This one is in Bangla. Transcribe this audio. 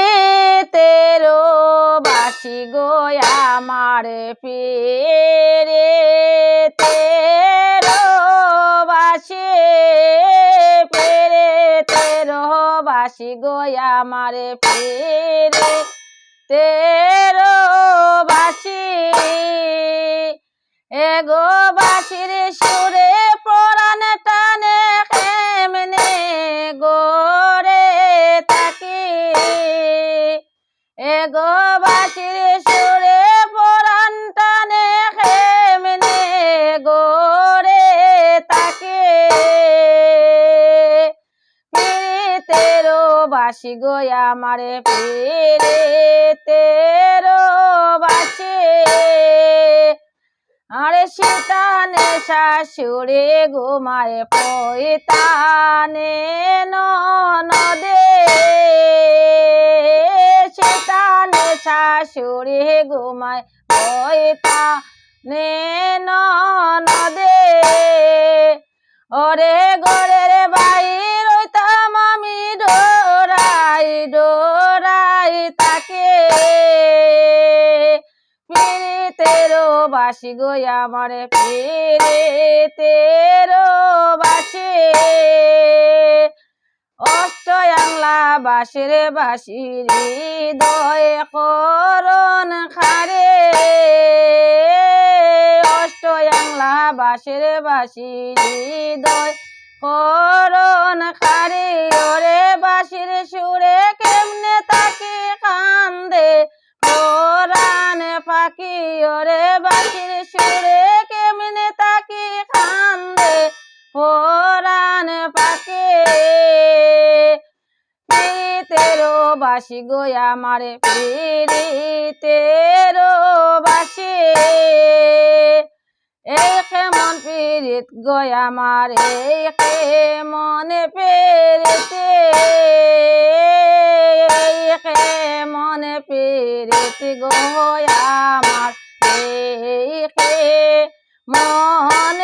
পীড়িতেরো বাসি গো আমার পীড়িতেরো বাসি পীড়িতেরো বাসি গো আমার পীড়িতেরো বাসি এগো বাসির সুরে পরাণ টানে কেমনে গোরে থাকি এগো বাসির সুরে পরাণ টানে কেমনে গোরে থাকি পীড়িতেরো বাসি গো আমার পীড়িতেরো বাসি আরে শীতানে শাশুড়ি ঘুমায় পৈতানে ননদে শীতানে শাশুড়ি ঘুমায় পৈতানে ননদে ওরে ঘরের বাইর হইতাম আমি ডোরাই ডোরাই তাকে পীড়িতেরো বাসি গো আমার পীড়িতেরো বাসি অষ্টয়াংলা বাসির বাসি হৃদয় করণ খারে অষ্টয়াংলা বাসির বাসি হৃদয় করণ খারে ওরে বাসির সুরে কেমনে তাকে কান্দে পরাণ পাখি ওরে বাসির সুরে কেমনে তাকি কান্দে পরাণ পাখি পীড়িতেরো বাসি গো আমার পীড়িতেরো বাসি এই কেমন পীড়িত গো আমার এই কেমন পীড়িতে কেমন পীড়িত গো আমার এই কেমন